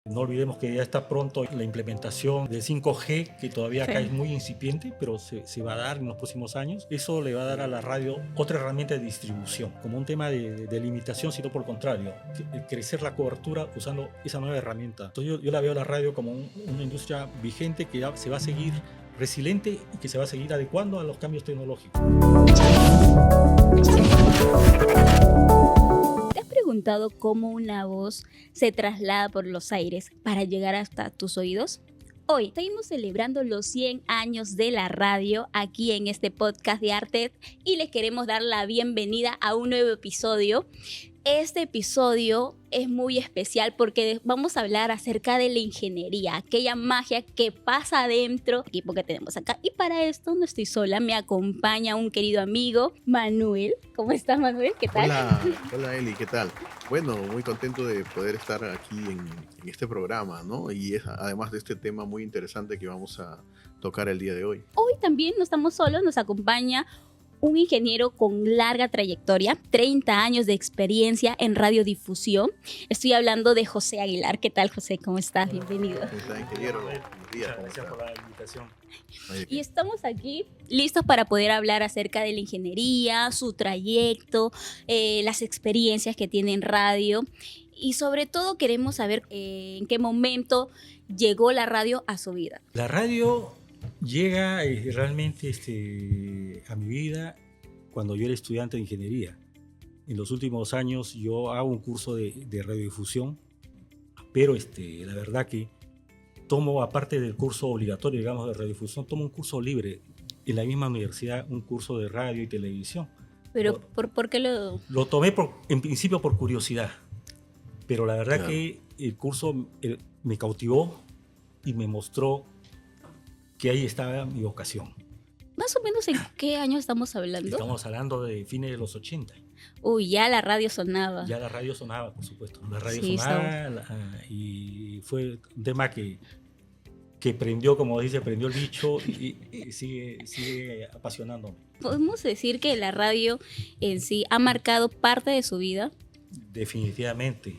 No olvidemos que ya está pronto la implementación del 5G, que todavía acá es muy incipiente, pero se va a dar en los próximos años. Eso le va a dar a la radio otra herramienta de distribución, como un tema de limitación, sino por el contrario, crecer la cobertura usando esa nueva herramienta. Entonces yo la veo a la radio como una industria vigente que se va a seguir resiliente y que se va a seguir adecuando a los cambios tecnológicos. ¿Te has preguntado cómo una voz se traslada por los aires para llegar hasta tus oídos? Hoy seguimos celebrando los 100 años de la radio aquí en este podcast de Arted y les queremos dar la bienvenida a un nuevo episodio. Este episodio es muy especial porque vamos a hablar acerca de la ingeniería, aquella magia que pasa adentro del equipo que tenemos acá. Y para esto no estoy sola, me acompaña un querido amigo, Manuel. ¿Cómo estás, Manuel? ¿Qué tal? Hola Eli, ¿qué tal? Bueno, muy contento de poder estar aquí en este programa, ¿no? Y además de este tema muy interesante que vamos a tocar el día de hoy. Hoy también no estamos solos, nos acompaña un ingeniero con larga trayectoria, 30 años de experiencia en radiodifusión. Estoy hablando de José Aguilar. ¿Qué tal, José? ¿Cómo estás? Bienvenido. ¿Cómo está, ingeniero? Buenos días. Gracias por la invitación. Y estamos aquí listos para poder hablar acerca de la ingeniería, su trayecto, las experiencias que tiene en radio. Y sobre todo queremos saber en qué momento llegó la radio a su vida. La radio llega realmente a mi vida cuando yo era estudiante de ingeniería. En los últimos años yo hago un curso de radiodifusión, pero la verdad que tomo, aparte del curso obligatorio, digamos, de radiodifusión, tomo un curso libre en la misma universidad, un curso de radio y televisión. ¿Pero por qué lo...? Lo tomé en principio por curiosidad, pero la verdad que el curso me cautivó y me mostró que ahí estaba mi vocación. ¿Más o menos en qué año estamos hablando? Estamos hablando de fines de los 80. Uy, ya la radio sonaba. Ya la radio sonaba, por supuesto. La radio Sí, sonaba y fue un tema que prendió, como dice, prendió el bicho y sigue apasionándome. ¿Podemos decir que la radio en sí ha marcado parte de su vida? Definitivamente.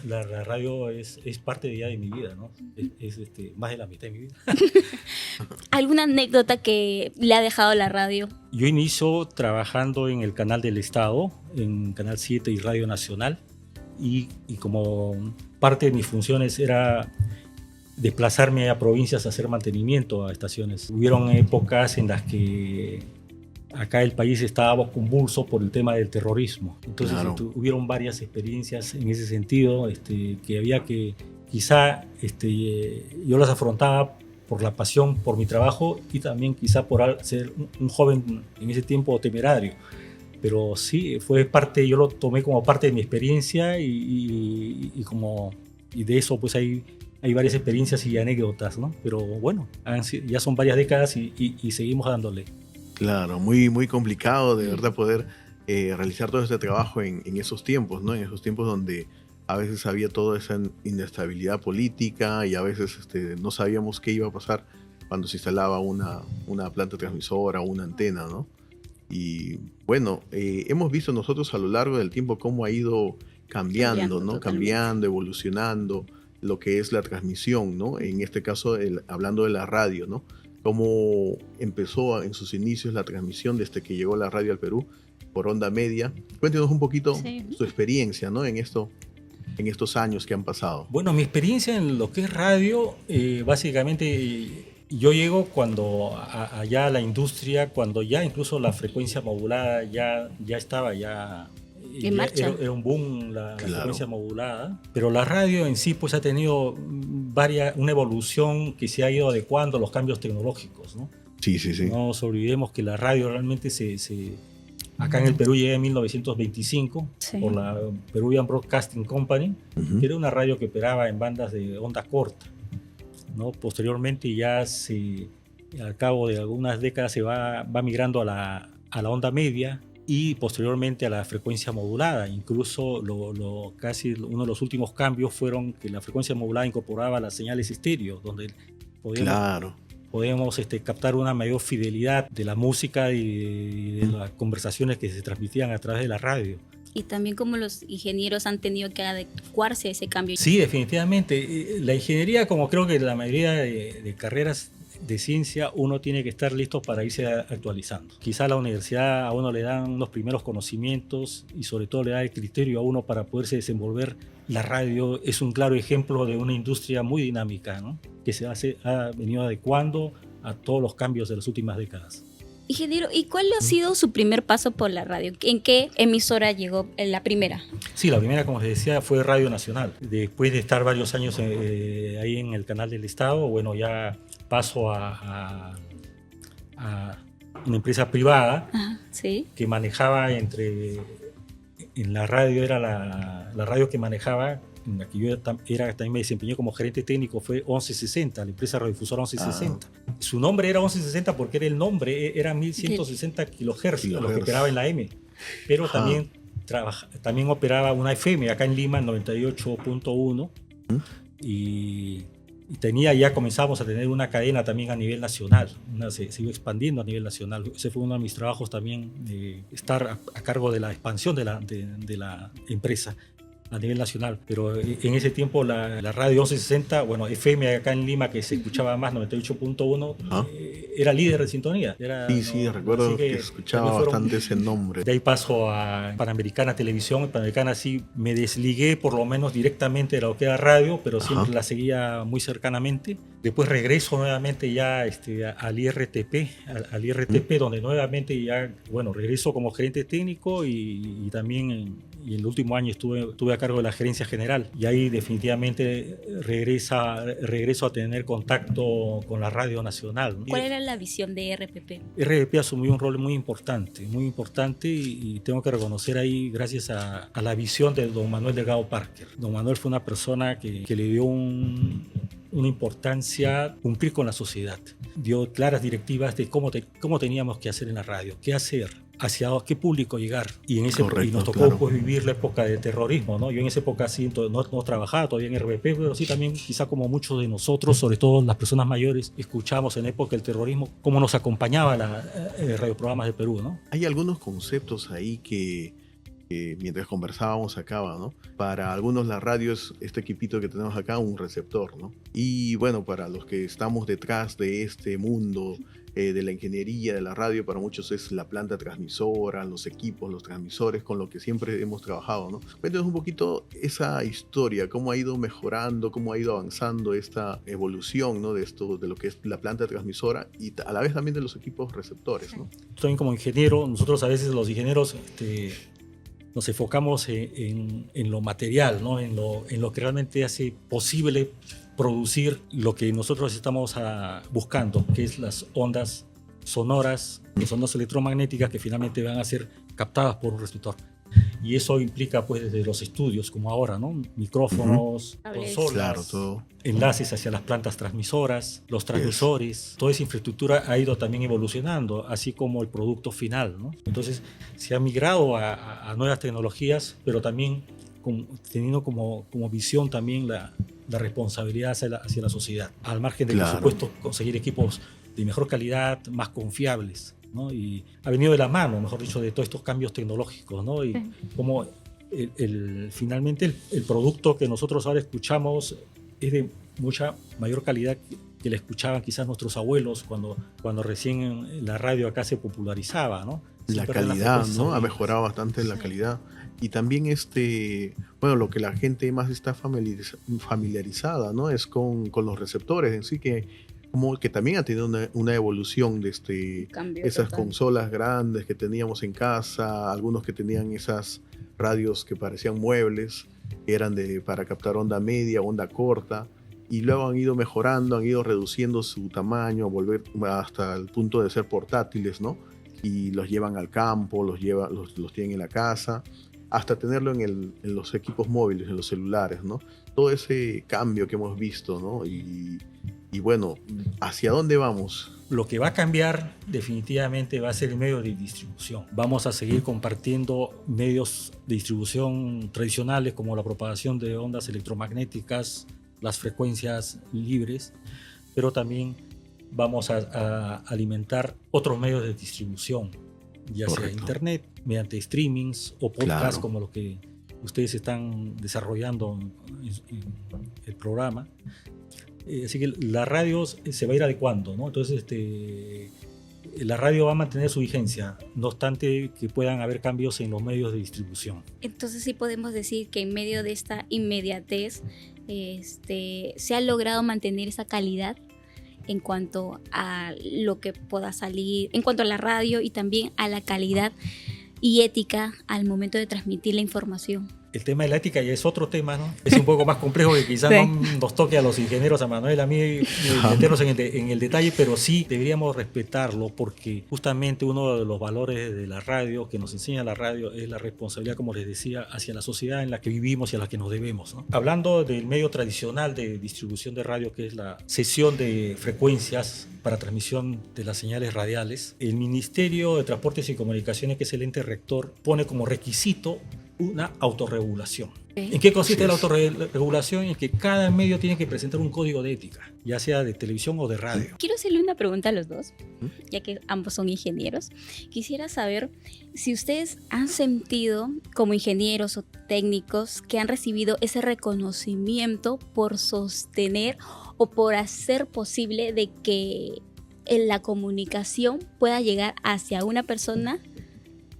La radio es parte ya de mi vida, ¿no? Es más de la mitad de mi vida. ¿Alguna anécdota que le ha dejado la radio? Yo inicio trabajando en el canal del Estado, en Canal 7 y Radio Nacional, y como parte de mis funciones era desplazarme a provincias a hacer mantenimiento a estaciones. Hubieron épocas en las que acá el país estaba convulso por el tema del terrorismo. Entonces hubieron varias experiencias en ese sentido que había que, quizá yo las afrontaba por la pasión por mi trabajo y también quizá por ser un joven en ese tiempo temerario. Pero sí, fue parte, yo lo tomé como parte de mi experiencia y de eso pues hay varias experiencias y anécdotas, ¿no? Pero bueno, ya son varias décadas y seguimos dándole. Claro, muy, muy complicado de verdad poder realizar todo este trabajo en esos tiempos, ¿no? En esos tiempos donde a veces había toda esa inestabilidad política y a veces no sabíamos qué iba a pasar cuando se instalaba una planta transmisora o una antena, ¿no? Y bueno, hemos visto nosotros a lo largo del tiempo cómo ha ido cambiando, ¿no? Cambiando, evolucionando lo que es la transmisión, ¿no? En este caso, hablando de la radio, ¿no? Cómo empezó en sus inicios la transmisión desde que llegó la radio al Perú por onda media. Cuéntenos un poquito su experiencia, ¿no? En estos años que han pasado. Bueno, mi experiencia en lo que es radio, básicamente yo llego cuando allá a la industria, cuando ya incluso la frecuencia modulada ya estaba en marcha. Era un boom la frecuencia modulada, pero la radio en sí pues ha tenido una evolución que se ha ido adecuando a los cambios tecnológicos, ¿no? Sí. No nos olvidemos que la radio realmente acá en el Perú llega en 1925 por la Peruvian Broadcasting Company, que era una radio que operaba en bandas de onda corta, ¿no? Posteriormente ya al cabo de algunas décadas se va migrando a la onda media y posteriormente a la frecuencia modulada. Incluso casi uno de los últimos cambios fueron que la frecuencia modulada incorporaba las señales estéreo, donde podemos captar una mayor fidelidad de la música y de las conversaciones que se transmitían a través de la radio. Y también como los ingenieros han tenido que adecuarse a ese cambio. Sí, definitivamente. La ingeniería, como creo que la mayoría de carreras de ciencia, uno tiene que estar listo para irse actualizando. Quizá la universidad a uno le dan los primeros conocimientos y sobre todo le da el criterio a uno para poderse desenvolver. La radio es un claro ejemplo de una industria muy dinámica, ¿no? Que ha venido adecuando a todos los cambios de las últimas décadas. Ingeniero, ¿y cuál ha sido su primer paso por la radio? ¿En qué emisora llegó la primera? Sí, la primera, como les decía, fue Radio Nacional. Después de estar varios años ahí en el canal del Estado, bueno, ya paso a una empresa privada. Ajá, sí. Que manejaba en la radio, era la radio que manejaba, en la que yo también me desempeñé como gerente técnico, fue 1160, la empresa radiodifusora 1160. Su nombre era 1160 porque era el nombre, era 1160 kilohertz, lo que operaba en la M, pero también operaba una FM acá en Lima, en 98.1, y comenzamos a tener una cadena también a nivel nacional, se iba expandiendo a nivel nacional. Ese fue uno de mis trabajos también, estar a cargo de la expansión de la empresa a nivel nacional. Pero en ese tiempo la radio 1160, bueno, FM acá en Lima, que se escuchaba más, 98.1, era líder de sintonía. Sí, recuerdo que escuchaba bastante ese nombre. De ahí paso a Panamericana Televisión. En Panamericana sí me desligué por lo menos directamente de lo que era radio, pero siempre la seguía muy cercanamente. Después regreso nuevamente ya al IRTP, donde nuevamente ya, bueno, regreso como gerente técnico y también en el último año estuve a cargo de la gerencia general. Y ahí definitivamente regreso a tener contacto con la radio nacional, ¿no? ¿Cuál era la visión de RPP? RPP asumió un rol muy importante y tengo que reconocer ahí gracias a la visión de don Manuel Delgado Parker. Don Manuel fue una persona que le dio una importancia cumplir con la sociedad. Dio claras directivas de cómo teníamos que hacer en la radio, qué hacer, hacia qué público llegar. Y nos tocó pues, vivir la época de terrorismo, ¿no? Yo en esa época sí no trabajaba todavía en RPP, pero sí también quizá como muchos de nosotros, sobre todo las personas mayores, escuchamos en la época del terrorismo cómo nos acompañaba radioprogramas de Perú, ¿no? Hay algunos conceptos ahí que mientras conversábamos acá, ¿no? Para algunos la radio es este equipito que tenemos acá, un receptor, ¿no? Y bueno, para los que estamos detrás de este mundo de la ingeniería de la radio, para muchos es la planta transmisora, los equipos, los transmisores, con lo que siempre hemos trabajado, ¿no? Cuéntanos un poquito esa historia, cómo ha ido mejorando, cómo ha ido avanzando esta evolución, ¿no? De lo que es la planta transmisora y a la vez también de los equipos receptores, ¿no? También como ingeniero, nosotros a veces los ingenieros nos enfocamos en lo material, ¿no? en lo que realmente hace posible producir lo que nosotros estamos buscando, que es las ondas sonoras, las ondas electromagnéticas que finalmente van a ser captadas por un receptor. Y eso implica, pues, desde los estudios, como ahora, ¿no? Micrófonos, consolas, todo. Enlaces hacia las plantas transmisoras, los transmisores. Toda esa infraestructura ha ido también evolucionando, así como el producto final, ¿no? Entonces, se ha migrado a nuevas tecnologías, pero también teniendo como visión también la responsabilidad hacia la sociedad. Al margen de, por supuesto, conseguir equipos de mejor calidad, más confiables, ¿no? Y ha venido de la mano, mejor dicho, de todos estos cambios tecnológicos, ¿no? Y como finalmente el producto que nosotros ahora escuchamos es de mucha mayor calidad que la escuchaban quizás nuestros abuelos cuando recién la radio acá se popularizaba, ¿no? La calidad, ¿no? Ha mejorado bastante la calidad. Y también lo que la gente más está familiarizada, ¿no? Es con los receptores en sí, como que también ha tenido una evolución de esas consolas grandes que teníamos en casa, algunos que tenían esas radios que parecían muebles, que eran para captar onda media, onda corta, y luego han ido mejorando, han ido reduciendo su tamaño, a volver hasta el punto de ser portátiles, ¿no? Y los llevan al campo, los tienen en la casa, hasta tenerlo en los equipos móviles, en los celulares, ¿no? Todo ese cambio que hemos visto, ¿no? Y bueno, ¿hacia dónde vamos? Lo que va a cambiar definitivamente va a ser el medio de distribución. Vamos a seguir compartiendo medios de distribución tradicionales como la propagación de ondas electromagnéticas, las frecuencias libres, pero también vamos a alimentar otros medios de distribución ya sea Correcto. internet, mediante streamings o podcasts Claro. como los que ustedes están desarrollando en el programa. Así que la radio se va a ir adecuando, ¿no? Entonces, la radio va a mantener su vigencia, no obstante que puedan haber cambios en los medios de distribución. Entonces sí podemos decir que en medio de esta inmediatez se ha logrado mantener esa calidad en cuanto a lo que pueda salir, en cuanto a la radio y también a la calidad y ética al momento de transmitir la información. El tema de la ética ya es otro tema, ¿no? Es un poco más complejo que quizás Sí. no nos toque a los ingenieros, a Manuel, a mí, meternos en el detalle, pero sí deberíamos respetarlo porque justamente uno de los valores de la radio, que nos enseña la radio, es la responsabilidad, como les decía, hacia la sociedad en la que vivimos y a la que nos debemos, ¿no? Hablando del medio tradicional de distribución de radio, que es la cesión de frecuencias para transmisión de las señales radiales, el Ministerio de Transportes y Comunicaciones, que es el ente rector, pone como requisito una autorregulación. ¿En qué consiste la autorregulación? En que cada medio tiene que presentar un código de ética, ya sea de televisión o de radio. Quiero hacerle una pregunta a los dos, ya que ambos son ingenieros. Quisiera saber si ustedes han sentido como ingenieros o técnicos que han recibido ese reconocimiento por sostener o por hacer posible de que la comunicación pueda llegar hacia una persona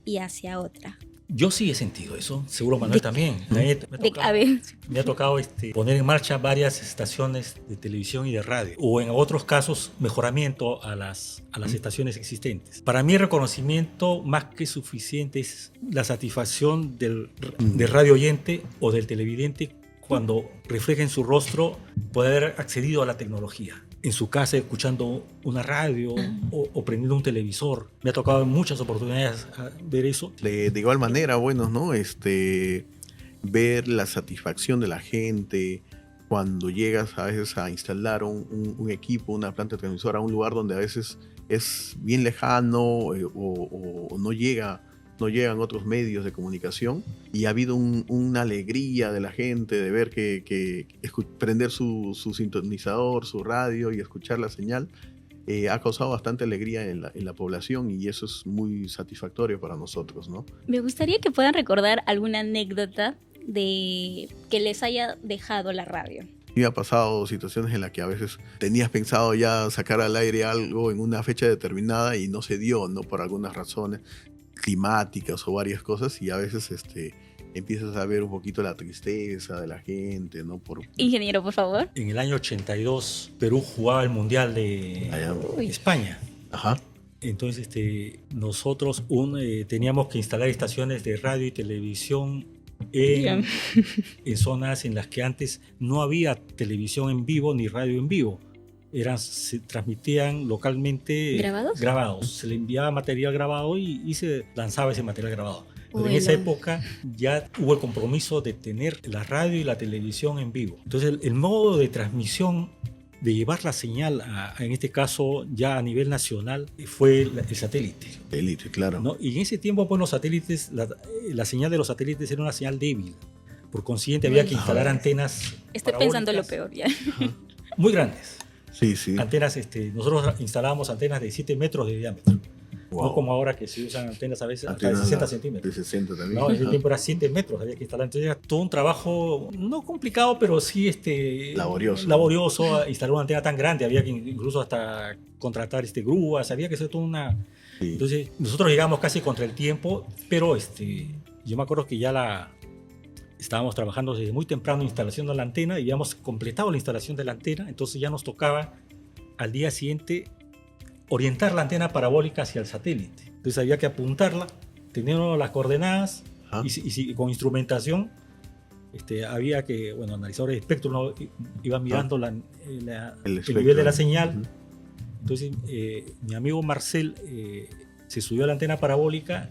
y hacia otra. Yo sí he sentido eso, seguro Manuel también. Me ha tocado poner en marcha varias estaciones de televisión y de radio, o en otros casos mejoramiento a las estaciones existentes. Para mí el reconocimiento más que suficiente es la satisfacción del radio oyente o del televidente cuando refleja en su rostro poder haber accedido a la tecnología. En su casa escuchando una radio o prendiendo un televisor. Me ha tocado en muchas oportunidades ver eso. De igual manera, bueno, ¿no? Ver la satisfacción de la gente cuando llegas a veces a instalar un equipo, una planta transmisora a un lugar donde a veces es bien lejano o no llegan otros medios de comunicación, y ha habido una alegría de la gente de ver que prender su sintonizador, su radio y escuchar la señal ha causado bastante alegría en la población, y eso es muy satisfactorio para nosotros, ¿no? Me gustaría que puedan recordar alguna anécdota de que les haya dejado la radio. Me ha pasado situaciones en las que a veces tenías pensado ya sacar al aire algo en una fecha determinada y no se dio, ¿no? Por algunas razones climáticas o varias cosas, y a veces empiezas a ver un poquito la tristeza de la gente, ¿no? Ingeniero, por favor. En el año 82, Perú jugaba el Mundial de España. Ajá. Entonces, nosotros teníamos que instalar estaciones de radio y televisión en zonas en las que antes no había televisión en vivo ni radio en vivo. Se transmitían localmente grabados. Se le enviaba material grabado y se lanzaba ese material grabado. Pero en esa época ya hubo el compromiso de tener la radio y la televisión en vivo. Entonces el modo de transmisión, de llevar la señal, en este caso ya a nivel nacional, fue el satélite. Satélite, claro. ¿No? Y en ese tiempo, pues los satélites, la señal de los satélites era una señal débil. Por consiguiente había que instalar antenas. Estoy pensando lo peor ya. Muy grandes. Sí, sí. Antenas, nosotros instalábamos antenas de 7 metros de diámetro. Wow. No como ahora que se usan antenas a veces hasta de 60 centímetros. De 60 también. No, en ese tiempo era 7 metros, había que instalar. Entonces era todo un trabajo, no complicado, pero sí laborioso. Instalar una antena tan grande, había que incluso hasta contratar grúas, había que hacer toda una... Sí. Entonces nosotros llegamos casi contra el tiempo, pero yo me acuerdo que ya estábamos trabajando desde muy temprano instalando la antena y habíamos completado la instalación de la antena, entonces ya nos tocaba al día siguiente orientar la antena parabólica hacia el satélite. Entonces había que apuntarla, teniendo las coordenadas y con instrumentación había que, analizadores de espectro, ¿no? Iban mirando el nivel de la señal. Entonces mi amigo Marcel se subió a la antena parabólica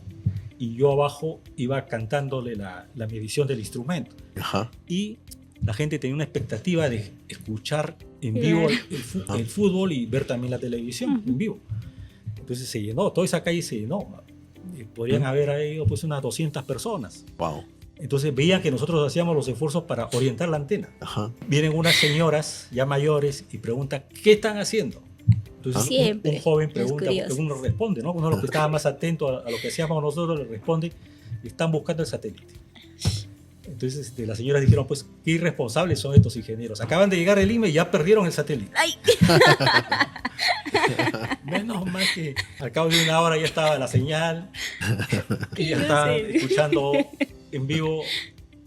y yo abajo iba cantándole la medición del instrumento. Ajá. Y la gente tenía una expectativa de escuchar en vivo el fútbol y ver también la televisión en vivo. Entonces se llenó, toda esa calle se llenó. Podrían haber ido pues unas 200 personas. Wow. Entonces veían que nosotros hacíamos los esfuerzos para orientar la antena. Ajá. Vienen unas señoras ya mayores y preguntan, ¿qué están haciendo? Entonces Entonces Siempre. un joven Es pregunta, porque curioso. uno responde, ¿no? Uno de los que estaba más atento a lo que hacíamos nosotros le responde, están buscando el satélite. Entonces las señoras dijeron, pues, qué irresponsables son estos ingenieros. Acaban de llegar el IME y ya perdieron el satélite. ¡Ay! Menos mal que al cabo de una hora ya estaba la señal y ya No estaban sé. escuchando en vivo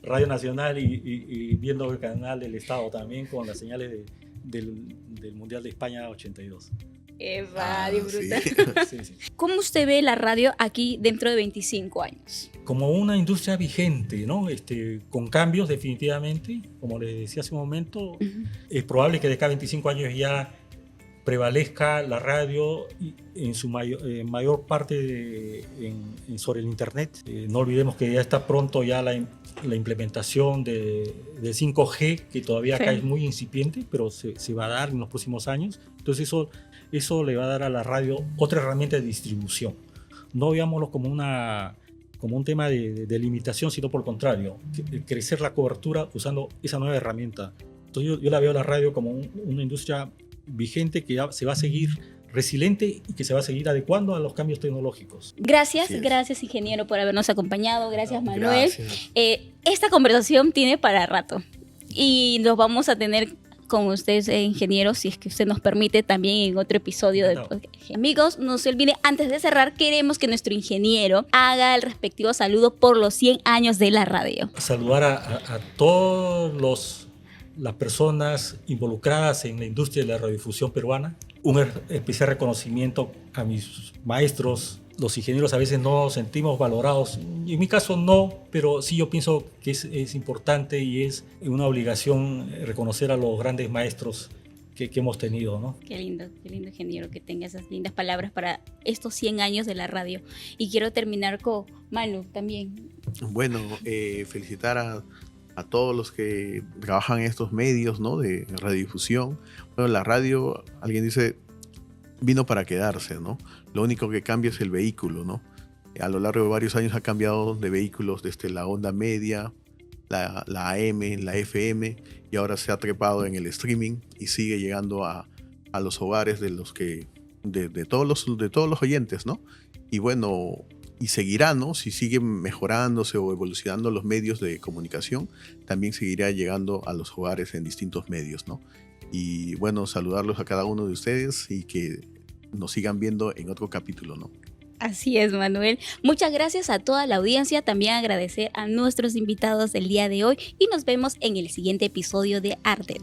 Radio Nacional y viendo el canal del Estado también con las señales del Mundial de España 82. ¡Qué radio sí. brutal! Sí, sí. ¿Cómo usted ve la radio aquí dentro de 25 años? Como una industria vigente, ¿no? Con cambios definitivamente, como les decía hace un momento, es probable que de cada 25 años ya prevalezca la radio en su mayor parte sobre el Internet. No olvidemos que ya está pronto ya la implementación de 5G, que todavía acá Sí. es muy incipiente, pero se va a dar en los próximos años. Entonces eso le va a dar a la radio otra herramienta de distribución. No veámoslo como un tema de limitación, sino por el contrario, crecer la cobertura usando esa nueva herramienta. Entonces yo la veo a la radio como una industria vigente que se va a seguir resiliente y que se va a seguir adecuando a los cambios tecnológicos. Gracias, Así es. gracias ingeniero por habernos acompañado. Gracias Manuel. Gracias. Esta conversación tiene para rato y nos vamos a tener con ustedes, ingeniero, si es que usted nos permite, también en otro episodio del podcast. Amigos, no se olviden, antes de cerrar, queremos que nuestro ingeniero haga el respectivo saludo por los 100 años de la radio. Saludar a todas las personas involucradas en la industria de la radiodifusión peruana. Un especial reconocimiento a mis maestros. Los ingenieros a veces no nos sentimos valorados. En mi caso no, pero sí yo pienso que es importante y es una obligación reconocer a los grandes maestros que hemos tenido, ¿no? Qué lindo ingeniero que tenga esas lindas palabras para estos 100 años de la radio. Y quiero terminar con Manu también. Bueno, felicitar a todos los que trabajan en estos medios, ¿no? De radiodifusión. Bueno, la radio, alguien dice, vino para quedarse, ¿no? Lo único que cambia es el vehículo, ¿no? A lo largo de varios años ha cambiado de vehículos desde la onda media, la AM, la FM, y ahora se ha trepado en el streaming y sigue llegando a los hogares de todos los oyentes, ¿no? Y bueno, y seguirá, ¿no? Si siguen mejorándose o evolucionando los medios de comunicación, también seguirá llegando a los hogares en distintos medios, ¿no? Y bueno, saludarlos a cada uno de ustedes y que nos sigan viendo en otro capítulo, ¿no? Así es, Manuel. Muchas gracias a toda la audiencia. También agradecer a nuestros invitados del día de hoy y nos vemos en el siguiente episodio de Artet.